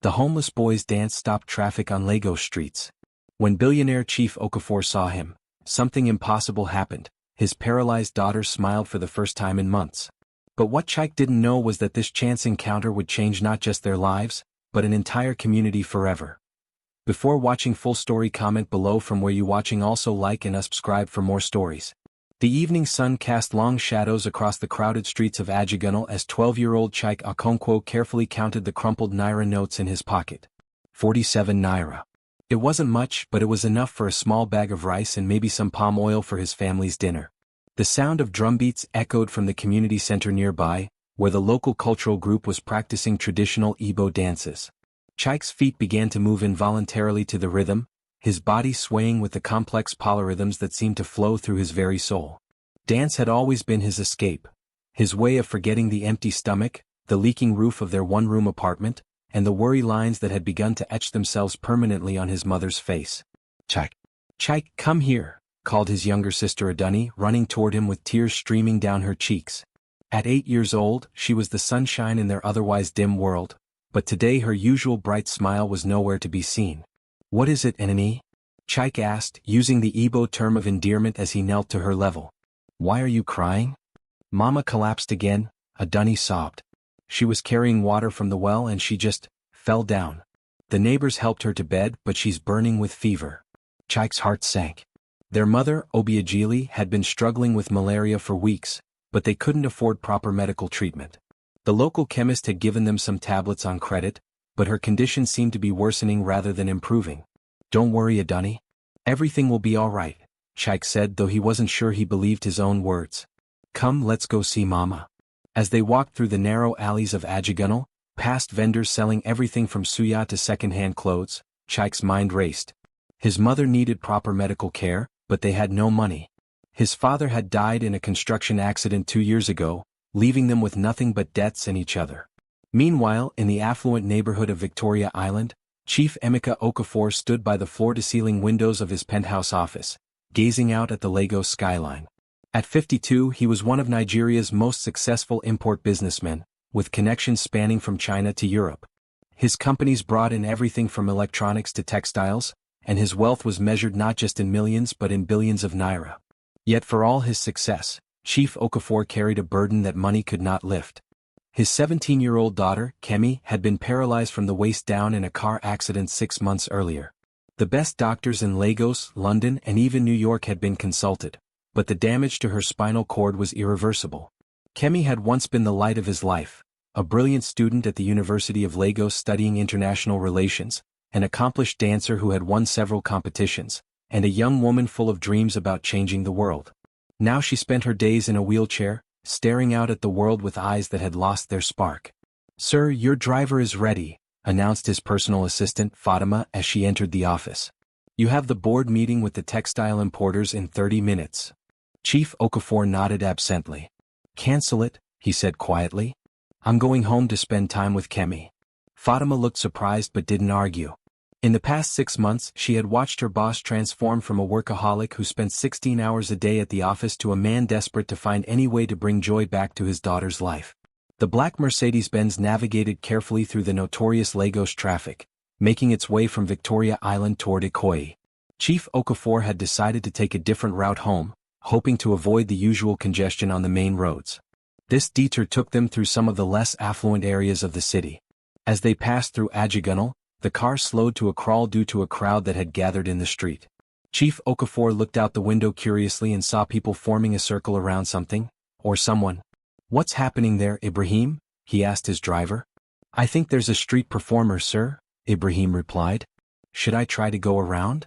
The homeless boys' dance stopped traffic on Lagos streets. When billionaire Chief Okafor saw him, something impossible happened. His paralyzed daughter smiled for the first time in months. But what Chike didn't know was that this chance encounter would change not just their lives, but an entire community forever. Before watching full story, comment below from where you watching. Also like and subscribe for more stories. The evening sun cast long shadows across the crowded streets of Ajigunle as 12-year-old Chike Okonkwo carefully counted the crumpled naira notes in his pocket. 47 naira. It wasn't much, but it was enough for a small bag of rice and maybe some palm oil for his family's dinner. The sound of drumbeats echoed from the community center nearby, where the local cultural group was practicing traditional Igbo dances. Chike's feet began to move involuntarily to the rhythm, his body swaying with the complex polyrhythms that seemed to flow through his very soul. Dance had always been his escape, his way of forgetting the empty stomach, the leaking roof of their one-room apartment, and the worry lines that had begun to etch themselves permanently on his mother's face. Chike. Chike, come here, called his younger sister Adunni, running toward him with tears streaming down her cheeks. At 8 years old, she was the sunshine in their otherwise dim world, but today her usual bright smile was nowhere to be seen. What is it, Enani? Chike asked, using the Igbo term of endearment as he knelt to her level. Why are you crying? Mama collapsed again, Adunni sobbed. She was carrying water from the well and she just fell down. The neighbors helped her to bed, but she's burning with fever. Chike's heart sank. Their mother, Obiageli, had been struggling with malaria for weeks, but they couldn't afford proper medical treatment. The local chemist had given them some tablets on credit, but her condition seemed to be worsening rather than improving. Don't worry, Adunni. Everything will be all right, Chike said, though he wasn't sure he believed his own words. Come, let's go see Mama. As they walked through the narrow alleys of Ajigunle, past vendors selling everything from suya to second-hand clothes, Chike's mind raced. His mother needed proper medical care, but they had no money. His father had died in a construction accident 2 years ago, leaving them with nothing but debts and each other. Meanwhile, in the affluent neighborhood of Victoria Island, Chief Emeka Okafor stood by the floor-to-ceiling windows of his penthouse office, gazing out at the Lagos skyline. At 52, he was one of Nigeria's most successful import businessmen, with connections spanning from China to Europe. His companies brought in everything from electronics to textiles, and his wealth was measured not just in millions but in billions of naira. Yet for all his success, Chief Okafor carried a burden that money could not lift. His 17-year-old daughter, Kemi, had been paralyzed from the waist down in a car accident 6 months earlier. The best doctors in Lagos, London, and even New York had been consulted, but the damage to her spinal cord was irreversible. Kemi had once been the light of his life, a brilliant student at the University of Lagos studying international relations, an accomplished dancer who had won several competitions, and a young woman full of dreams about changing the world. Now she spent her days in a wheelchair, staring out at the world with eyes that had lost their spark. Sir, your driver is ready, announced his personal assistant, Fatima, as she entered the office. You have the board meeting with the textile importers in 30 minutes. Chief Okafor nodded absently. Cancel it, he said quietly. I'm going home to spend time with Kemi. Fatima looked surprised but didn't argue. In the past 6 months, she had watched her boss transform from a workaholic who spent 16 hours a day at the office to a man desperate to find any way to bring joy back to his daughter's life. The black Mercedes-Benz navigated carefully through the notorious Lagos traffic, making its way from Victoria Island toward Ikoyi. Chief Okafor had decided to take a different route home, hoping to avoid the usual congestion on the main roads. This detour took them through some of the less affluent areas of the city. As they passed through Ajigunle, the car slowed to a crawl due to a crowd that had gathered in the street. Chief Okafor looked out the window curiously and saw people forming a circle around something, or someone. What's happening there, Ibrahim? He asked his driver. I think there's a street performer, sir, Ibrahim replied. Should I try to go around?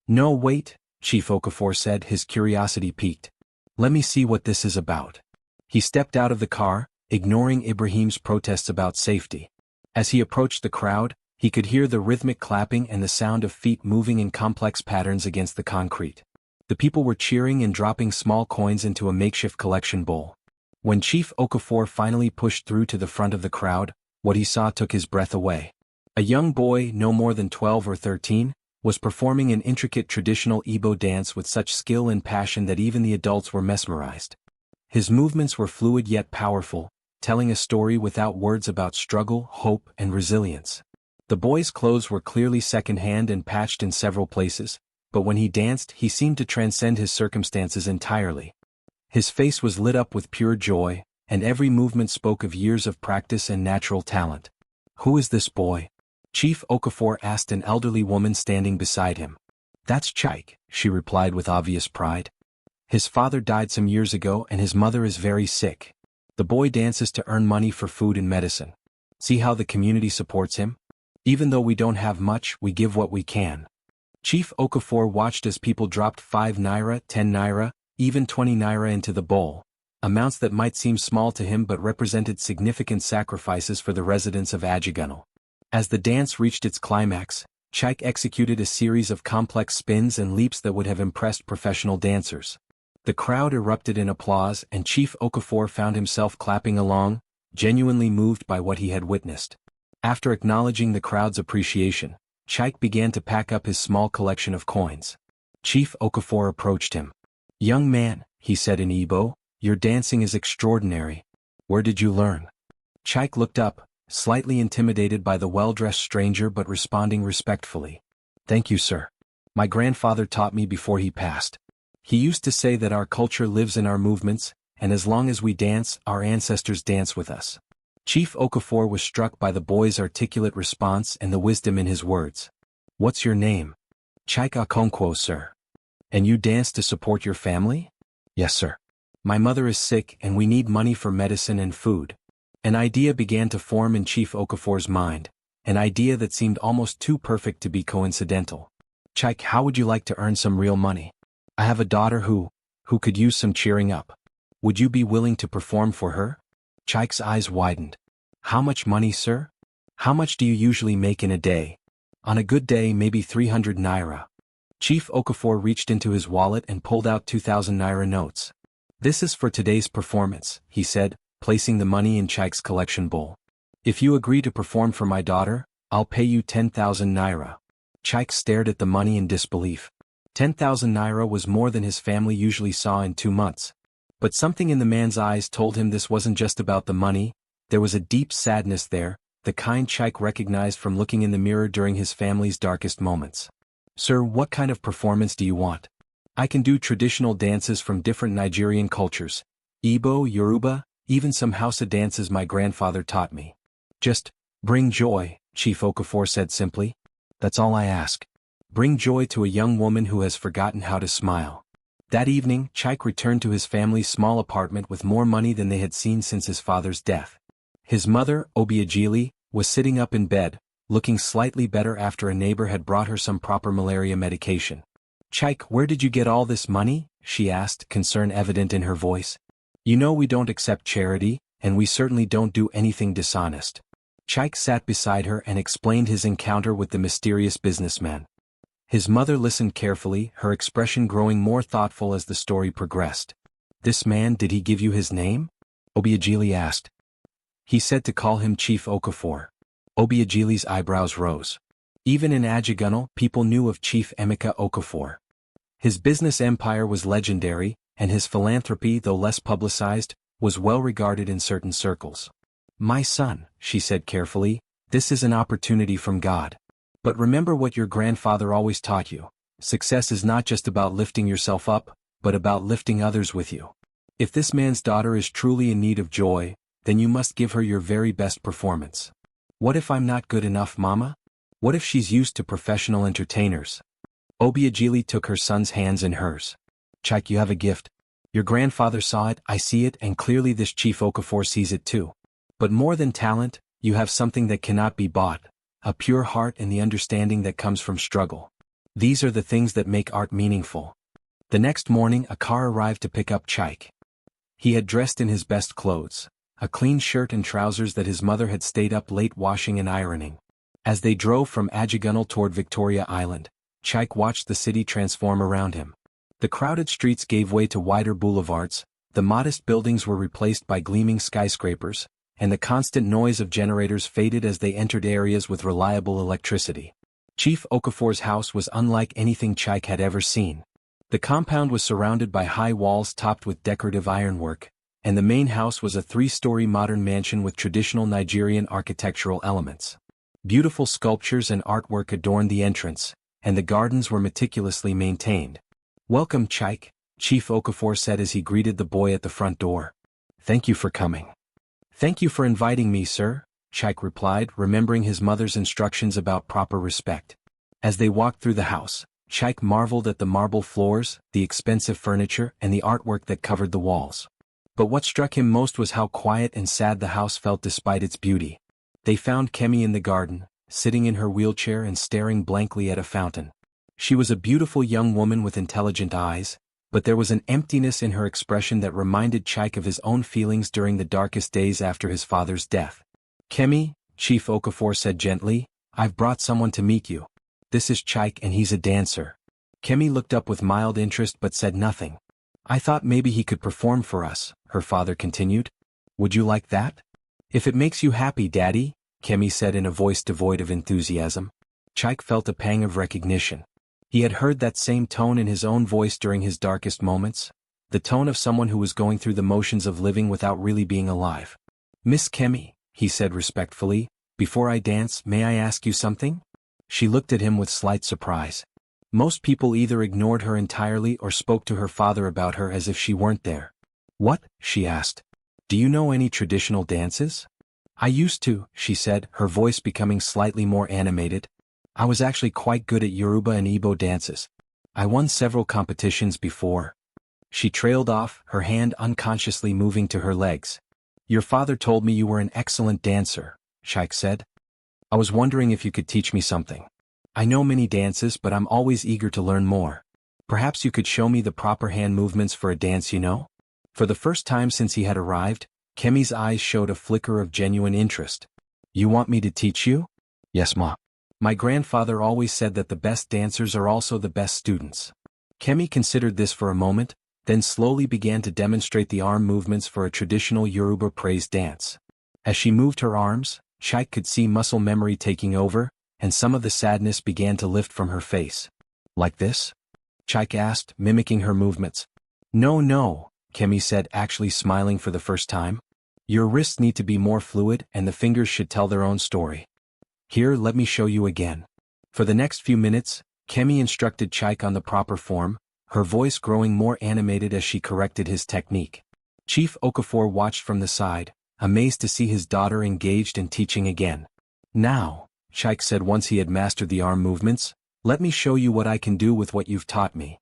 No, wait, Chief Okafor said, his curiosity piqued. Let me see what this is about. He stepped out of the car, ignoring Ibrahim's protests about safety. As he approached the crowd, he could hear the rhythmic clapping and the sound of feet moving in complex patterns against the concrete. The people were cheering and dropping small coins into a makeshift collection bowl. When Chief Okafor finally pushed through to the front of the crowd, what he saw took his breath away. A young boy, no more than 12 or 13, was performing an intricate traditional Igbo dance with such skill and passion that even the adults were mesmerized. His movements were fluid yet powerful, telling a story without words about struggle, hope, and resilience. The boy's clothes were clearly second-hand and patched in several places, but when he danced he seemed to transcend his circumstances entirely. His face was lit up with pure joy, and every movement spoke of years of practice and natural talent. "Who is this boy?" Chief Okafor asked an elderly woman standing beside him. "That's Chaik," she replied with obvious pride. "His father died some years ago and his mother is very sick. The boy dances to earn money for food and medicine. See how the community supports him? Even though we don't have much, we give what we can." Chief Okafor watched as people dropped 5 naira, 10 naira, even 20 naira into the bowl, amounts that might seem small to him but represented significant sacrifices for the residents of Ajigunle. As the dance reached its climax, Chaik executed a series of complex spins and leaps that would have impressed professional dancers. The crowd erupted in applause and Chief Okafor found himself clapping along, genuinely moved by what he had witnessed. After acknowledging the crowd's appreciation, Chaik began to pack up his small collection of coins. Chief Okafor approached him. "Young man," he said in Igbo, "your dancing is extraordinary. Where did you learn?" Chaik looked up, slightly intimidated by the well-dressed stranger but responding respectfully. "Thank you, sir. My grandfather taught me before he passed. He used to say that our culture lives in our movements, and as long as we dance, our ancestors dance with us." Chief Okafor was struck by the boy's articulate response and the wisdom in his words. "What's your name?" "Chaik Okonkwo, sir." "And you dance to support your family?" "Yes, sir. My mother is sick and we need money for medicine and food." An idea began to form in Chief Okafor's mind, an idea that seemed almost too perfect to be coincidental. "Chaik, how would you like to earn some real money? I have a daughter who could use some cheering up. Would you be willing to perform for her?" Chaik's eyes widened. "How much money, sir? How much do you usually make in a day?" "On a good day, maybe 300 naira. Chief Okafor reached into his wallet and pulled out 2,000 naira notes. "This is for today's performance," he said, placing the money in Chaik's collection bowl. "If you agree to perform for my daughter, I'll pay you 10,000 naira. Chaik stared at the money in disbelief. 10,000 naira was more than his family usually saw in 2 months. But something in the man's eyes told him this wasn't just about the money, there was a deep sadness there, the kind Chaik recognized from looking in the mirror during his family's darkest moments. "Sir, what kind of performance do you want?" "I can do traditional dances from different Nigerian cultures, Igbo, Yoruba, even some Hausa dances my grandfather taught me." "Just bring joy," Chief Okafor said simply. "That's all I ask. Bring joy to a young woman who has forgotten how to smile." That evening, Chaik returned to his family's small apartment with more money than they had seen since his father's death. His mother, Obiajili, was sitting up in bed, looking slightly better after a neighbor had brought her some proper malaria medication. "Chaik, where did you get all this money?" she asked, concern evident in her voice. "You know we don't accept charity, and we certainly don't do anything dishonest." Chaik sat beside her and explained his encounter with the mysterious businessman. His mother listened carefully, her expression growing more thoughtful as the story progressed. "This man, did he give you his name?" Obiajili asked. "He said to call him Chief Okafor." Obiajili's eyebrows rose. Even in Ajigunle, people knew of Chief Emeka Okafor. His business empire was legendary, and his philanthropy, though less publicized, was well regarded in certain circles. "My son," she said carefully, "this is an opportunity from God. But remember what your grandfather always taught you. Success is not just about lifting yourself up, but about lifting others with you. If this man's daughter is truly in need of joy, then you must give her your very best performance." "What if I'm not good enough, Mama? What if she's used to professional entertainers?" Obiajili took her son's hands in hers. "Chaik, you have a gift. Your grandfather saw it, I see it, and clearly this Chief Okafor sees it too. But more than talent, you have something that cannot be bought. A pure heart and the understanding that comes from struggle. These are the things that make art meaningful." The next morning a car arrived to pick up Chaik. He had dressed in his best clothes, a clean shirt and trousers that his mother had stayed up late washing and ironing. As they drove from Ajigunle toward Victoria Island, Chaik watched the city transform around him. The crowded streets gave way to wider boulevards, the modest buildings were replaced by gleaming skyscrapers, and the constant noise of generators faded as they entered areas with reliable electricity. Chief Okafor's house was unlike anything Chaik had ever seen. The compound was surrounded by high walls topped with decorative ironwork, and the main house was a 3-story modern mansion with traditional Nigerian architectural elements. Beautiful sculptures and artwork adorned the entrance, and the gardens were meticulously maintained. "Welcome, Chaik," Chief Okafor said as he greeted the boy at the front door. "Thank you for coming." "Thank you for inviting me, sir," Chaik replied, remembering his mother's instructions about proper respect. As they walked through the house, Chaik marveled at the marble floors, the expensive furniture, and the artwork that covered the walls. But what struck him most was how quiet and sad the house felt despite its beauty. They found Kemi in the garden, sitting in her wheelchair and staring blankly at a fountain. She was a beautiful young woman with intelligent eyes, but there was an emptiness in her expression that reminded Chaik of his own feelings during the darkest days after his father's death. "Kemi," Chief Okafor said gently, "I've brought someone to meet you. This is Chaik and he's a dancer." Kemi looked up with mild interest but said nothing. "I thought maybe he could perform for us," her father continued. "Would you like that?" "If it makes you happy, Daddy," Kemi said in a voice devoid of enthusiasm. Chaik felt a pang of recognition. He had heard that same tone in his own voice during his darkest moments, the tone of someone who was going through the motions of living without really being alive. "Miss Kemi," he said respectfully, "before I dance, may I ask you something?" She looked at him with slight surprise. Most people either ignored her entirely or spoke to her father about her as if she weren't there. "What?" she asked. "Do you know any traditional dances?" "I used to," she said, her voice becoming slightly more animated. "I was actually quite good at Yoruba and Igbo dances. I won several competitions before." She trailed off, her hand unconsciously moving to her legs. "Your father told me you were an excellent dancer," Chaik said. "I was wondering if you could teach me something. I know many dances but I'm always eager to learn more. Perhaps you could show me the proper hand movements for a dance you know?" For the first time since he had arrived, Kemi's eyes showed a flicker of genuine interest. "You want me to teach you?" "Yes, Ma. My grandfather always said that the best dancers are also the best students." Kemi considered this for a moment, then slowly began to demonstrate the arm movements for a traditional Yoruba praise dance. As she moved her arms, Chaik could see muscle memory taking over, and some of the sadness began to lift from her face. "Like this?" Chaik asked, mimicking her movements. No, Kemi said, actually smiling for the first time. "Your wrists need to be more fluid and the fingers should tell their own story. Here, let me show you again." For the next few minutes, Kemi instructed Chaik on the proper form, her voice growing more animated as she corrected his technique. Chief Okafor watched from the side, amazed to see his daughter engaged in teaching again. "Now," Chaik said once he had mastered the arm movements, "let me show you what I can do with what you've taught me."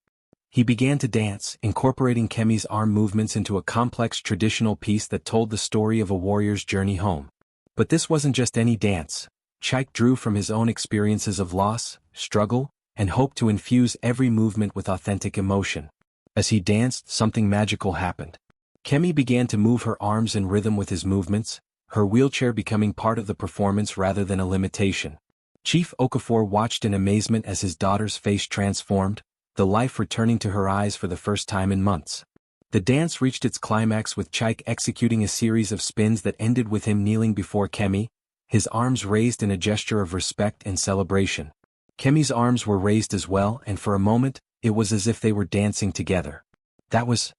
He began to dance, incorporating Kemi's arm movements into a complex traditional piece that told the story of a warrior's journey home. But this wasn't just any dance. Chaik drew from his own experiences of loss, struggle, and hope to infuse every movement with authentic emotion. As he danced, something magical happened. Kemi began to move her arms in rhythm with his movements, her wheelchair becoming part of the performance rather than a limitation. Chief Okafor watched in amazement as his daughter's face transformed, the life returning to her eyes for the first time in months. The dance reached its climax with Chaik executing a series of spins that ended with him kneeling before Kemi, his arms raised in a gesture of respect and celebration. Kemi's arms were raised as well, and for a moment, it was as if they were dancing together. That was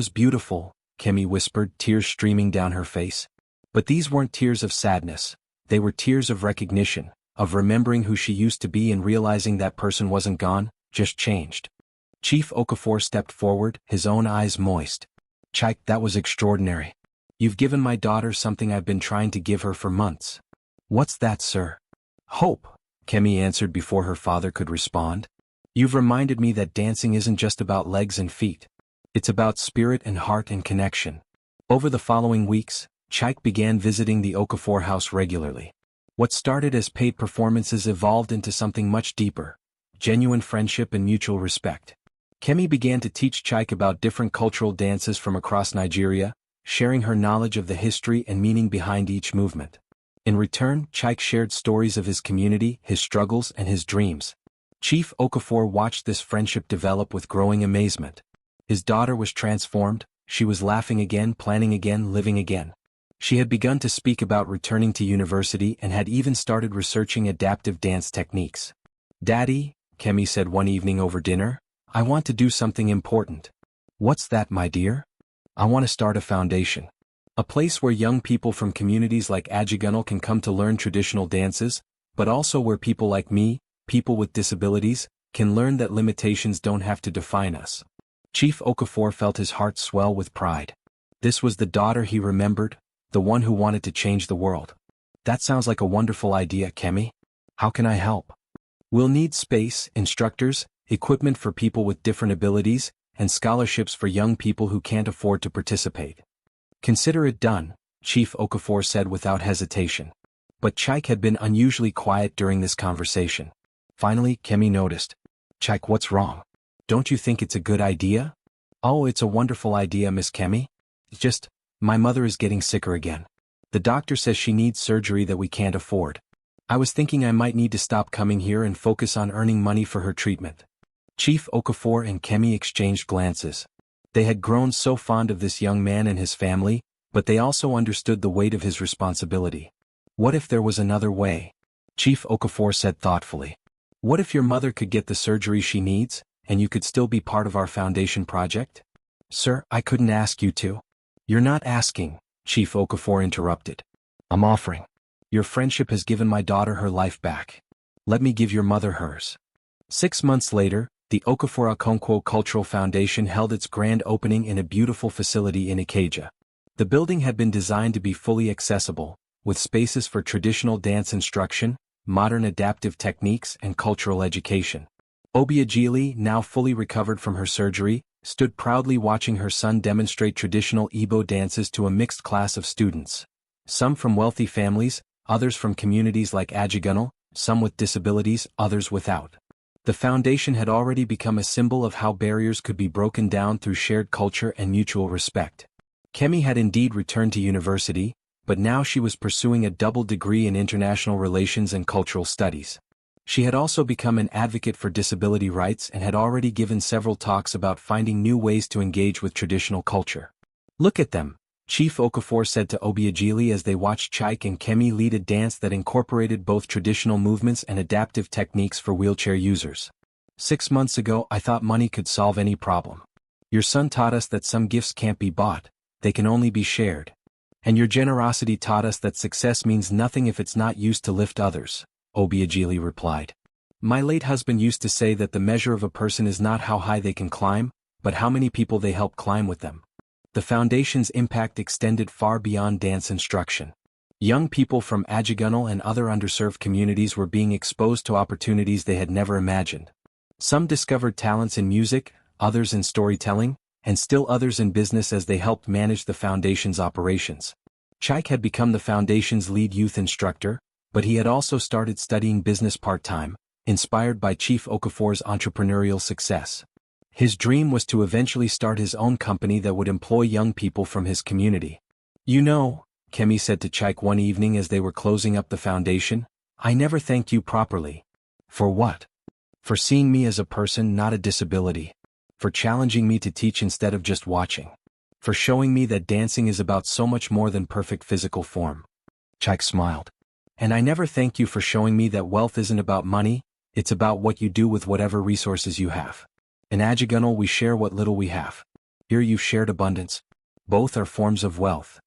beautiful," Kemi whispered, tears streaming down her face. But these weren't tears of sadness, they were tears of recognition, of remembering who she used to be and realizing that person wasn't gone, just changed. Chief Okafor stepped forward, his own eyes moist. "Chaik, that was extraordinary. You've given my daughter something I've been trying to give her for months." "What's that, sir?" "Hope," Kemi answered before her father could respond. "You've reminded me that dancing isn't just about legs and feet. It's about spirit and heart and connection." Over the following weeks, Chaik began visiting the Okafor house regularly. What started as paid performances evolved into something much deeper, genuine friendship and mutual respect. Kemi began to teach Chaik about different cultural dances from across Nigeria, sharing her knowledge of the history and meaning behind each movement. In return, Chaik shared stories of his community, his struggles, and his dreams. Chief Okafor watched this friendship develop with growing amazement. His daughter was transformed, she was laughing again, planning again, living again. She had begun to speak about returning to university and had even started researching adaptive dance techniques. "Daddy," Kemi said one evening over dinner, "I want to do something important." "What's that, my dear?" "I want to start a foundation. A place where young people from communities like Ajigunal can come to learn traditional dances, but also where people like me, people with disabilities, can learn that limitations don't have to define us. Chief Okafor felt his heart swell with pride. This was the daughter he remembered, the one who wanted to change the world. That sounds like a wonderful idea, Kemi. How can I help? We'll need space, instructors, equipment for people with different abilities, and scholarships for young people who can't afford to participate. Consider it done, Chief Okafor said without hesitation. But Chaik had been unusually quiet during this conversation. Finally, Kemi noticed. Chaik, what's wrong? Don't you think it's a good idea? Oh, it's a wonderful idea, Miss Kemi. Just, my mother is getting sicker again. The doctor says she needs surgery that we can't afford. I was thinking I might need to stop coming here and focus on earning money for her treatment. Chief Okafor and Kemi exchanged glances. They had grown so fond of this young man and his family, but they also understood the weight of his responsibility. What if there was another way? Chief Okafor said thoughtfully. What if your mother could get the surgery she needs, and you could still be part of our foundation project? Sir, I couldn't ask you to. You're not asking, Chief Okafor interrupted. I'm offering. Your friendship has given my daughter her life back. Let me give your mother hers. 6 months later, the Okafor Okonkwo Cultural Foundation held its grand opening in a beautiful facility in Ikeja. The building had been designed to be fully accessible, with spaces for traditional dance instruction, modern adaptive techniques, and cultural education. Obiageli, now fully recovered from her surgery, stood proudly watching her son demonstrate traditional Igbo dances to a mixed class of students. Some from wealthy families, others from communities like Ajigunal, some with disabilities, others without. The foundation had already become a symbol of how barriers could be broken down through shared culture and mutual respect. Kemi had indeed returned to university, but now she was pursuing a double degree in international relations and cultural studies. She had also become an advocate for disability rights and had already given several talks about finding new ways to engage with traditional culture. Look at them, Chief Okafor said to Obiageli as they watched Chaik and Kemi lead a dance that incorporated both traditional movements and adaptive techniques for wheelchair users. 6 months ago I thought money could solve any problem. Your son taught us that some gifts can't be bought, they can only be shared. And your generosity taught us that success means nothing if it's not used to lift others, Obiageli replied. My late husband used to say that the measure of a person is not how high they can climb, but how many people they help climb with them. The foundation's impact extended far beyond dance instruction. Young people from Ajigunal and other underserved communities were being exposed to opportunities they had never imagined. Some discovered talents in music, others in storytelling, and still others in business as they helped manage the foundation's operations. Chaik had become the foundation's lead youth instructor, but he had also started studying business part-time, inspired by Chief Okafor's entrepreneurial success. His dream was to eventually start his own company that would employ young people from his community. You know, Kemi said to Chaik one evening as they were closing up the foundation, I never thanked you properly. For what? For seeing me as a person, not a disability. For challenging me to teach instead of just watching. For showing me that dancing is about so much more than perfect physical form. Chaik smiled. And I never thank you for showing me that wealth isn't about money, it's about what you do with whatever resources you have. In Ajigunal we share what little we have. Here you've shared abundance. Both are forms of wealth.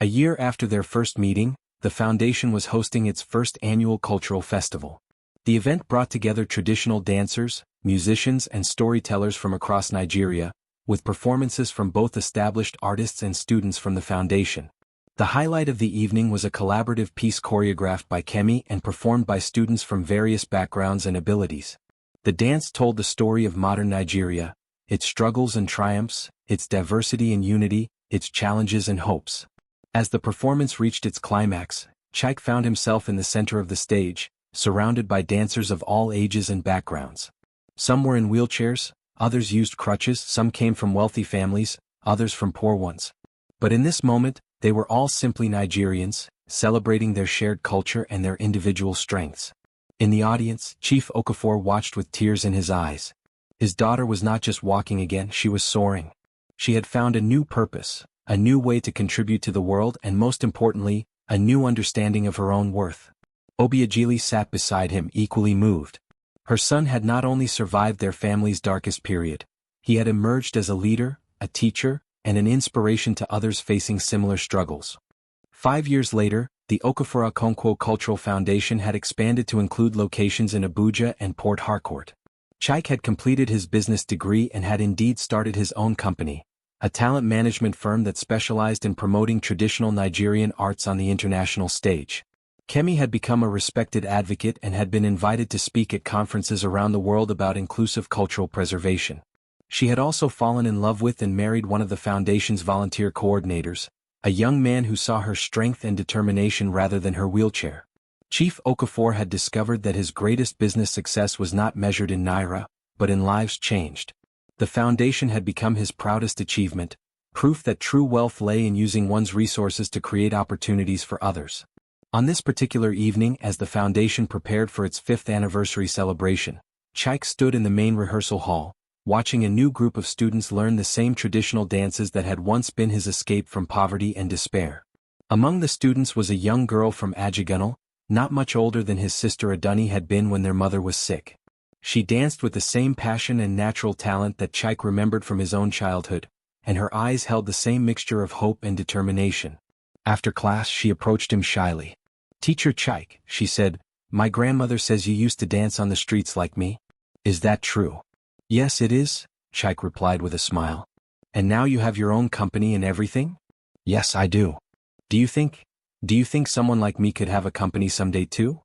A year after their first meeting, the foundation was hosting its first annual cultural festival. The event brought together traditional dancers, musicians and storytellers from across Nigeria, with performances from both established artists and students from the foundation. The highlight of the evening was a collaborative piece choreographed by Kemi and performed by students from various backgrounds and abilities. The dance told the story of modern Nigeria, its struggles and triumphs, its diversity and unity, its challenges and hopes. As the performance reached its climax, Chaik found himself in the center of the stage, surrounded by dancers of all ages and backgrounds. Some were in wheelchairs, others used crutches, some came from wealthy families, others from poor ones. But in this moment, they were all simply Nigerians, celebrating their shared culture and their individual strengths. In the audience, Chief Okafor watched with tears in his eyes. His daughter was not just walking again, she was soaring. She had found a new purpose, a new way to contribute to the world and most importantly, a new understanding of her own worth. Obiageli sat beside him equally moved. Her son had not only survived their family's darkest period, he had emerged as a leader, a teacher, and an inspiration to others facing similar struggles. 5 years later, the Okafor Okonkwo Cultural Foundation had expanded to include locations in Abuja and Port Harcourt. Chike had completed his business degree and had indeed started his own company, a talent management firm that specialized in promoting traditional Nigerian arts on the international stage. Kemi had become a respected advocate and had been invited to speak at conferences around the world about inclusive cultural preservation. She had also fallen in love with and married one of the foundation's volunteer coordinators, a young man who saw her strength and determination rather than her wheelchair. Chief Okafor had discovered that his greatest business success was not measured in naira, but in lives changed. The foundation had become his proudest achievement, proof that true wealth lay in using one's resources to create opportunities for others. On this particular evening, as the foundation prepared for its 5th anniversary celebration, Chike stood in the main rehearsal hall, watching a new group of students learn the same traditional dances that had once been his escape from poverty and despair. Among the students was a young girl from Ajigunle, not much older than his sister Adunni had been when their mother was sick. She danced with the same passion and natural talent that Chike remembered from his own childhood, and her eyes held the same mixture of hope and determination. After class she approached him shyly. "Teacher Chike," she said, "my grandmother says you used to dance on the streets like me. Is that true?" "Yes, it is," Chike replied with a smile. "And now you have your own company and everything?" "Yes, I do. Do you think someone like me could have a company someday too?"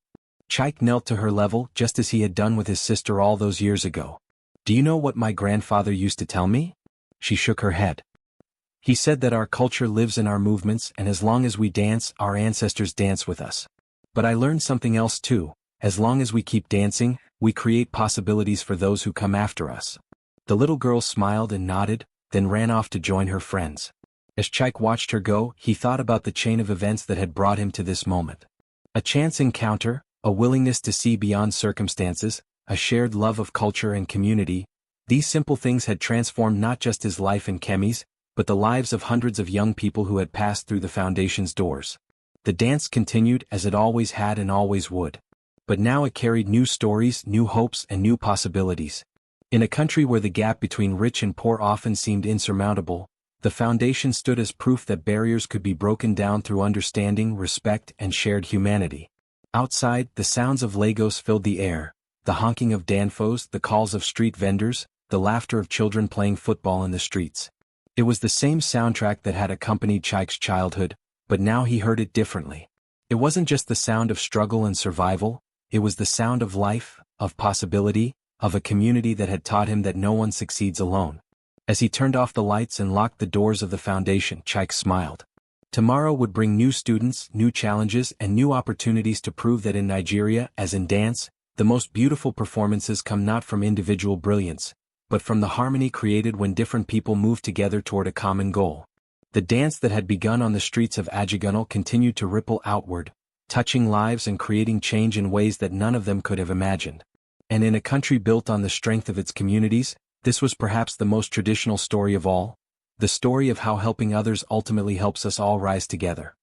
Chike knelt to her level just as he had done with his sister all those years ago. "Do you know what my grandfather used to tell me?" She shook her head. "He said that our culture lives in our movements and as long as we dance, our ancestors dance with us. But I learned something else too. As long as we keep dancing, we create possibilities for those who come after us." The little girl smiled and nodded, then ran off to join her friends. As Chike watched her go, he thought about the chain of events that had brought him to this moment. A chance encounter, a willingness to see beyond circumstances, a shared love of culture and community. These simple things had transformed not just his life and Kemi's, but the lives of hundreds of young people who had passed through the foundation's doors. The dance continued as it always had and always would. But now it carried new stories, new hopes, and new possibilities. In a country where the gap between rich and poor often seemed insurmountable, the foundation stood as proof that barriers could be broken down through understanding, respect, and shared humanity. Outside, the sounds of Lagos filled the air, the honking of danfos, the calls of street vendors, the laughter of children playing football in the streets. It was the same soundtrack that had accompanied Chike's childhood, but now he heard it differently. It wasn't just the sound of struggle and survival, it was the sound of life, of possibility, of a community that had taught him that no one succeeds alone. As he turned off the lights and locked the doors of the foundation, Chike smiled. Tomorrow would bring new students, new challenges, and new opportunities to prove that in Nigeria, as in dance, the most beautiful performances come not from individual brilliance, but from the harmony created when different people move together toward a common goal. The dance that had begun on the streets of Ajigunle continued to ripple outward, touching lives and creating change in ways that none of them could have imagined. And in a country built on the strength of its communities, this was perhaps the most traditional story of all, the story of how helping others ultimately helps us all rise together.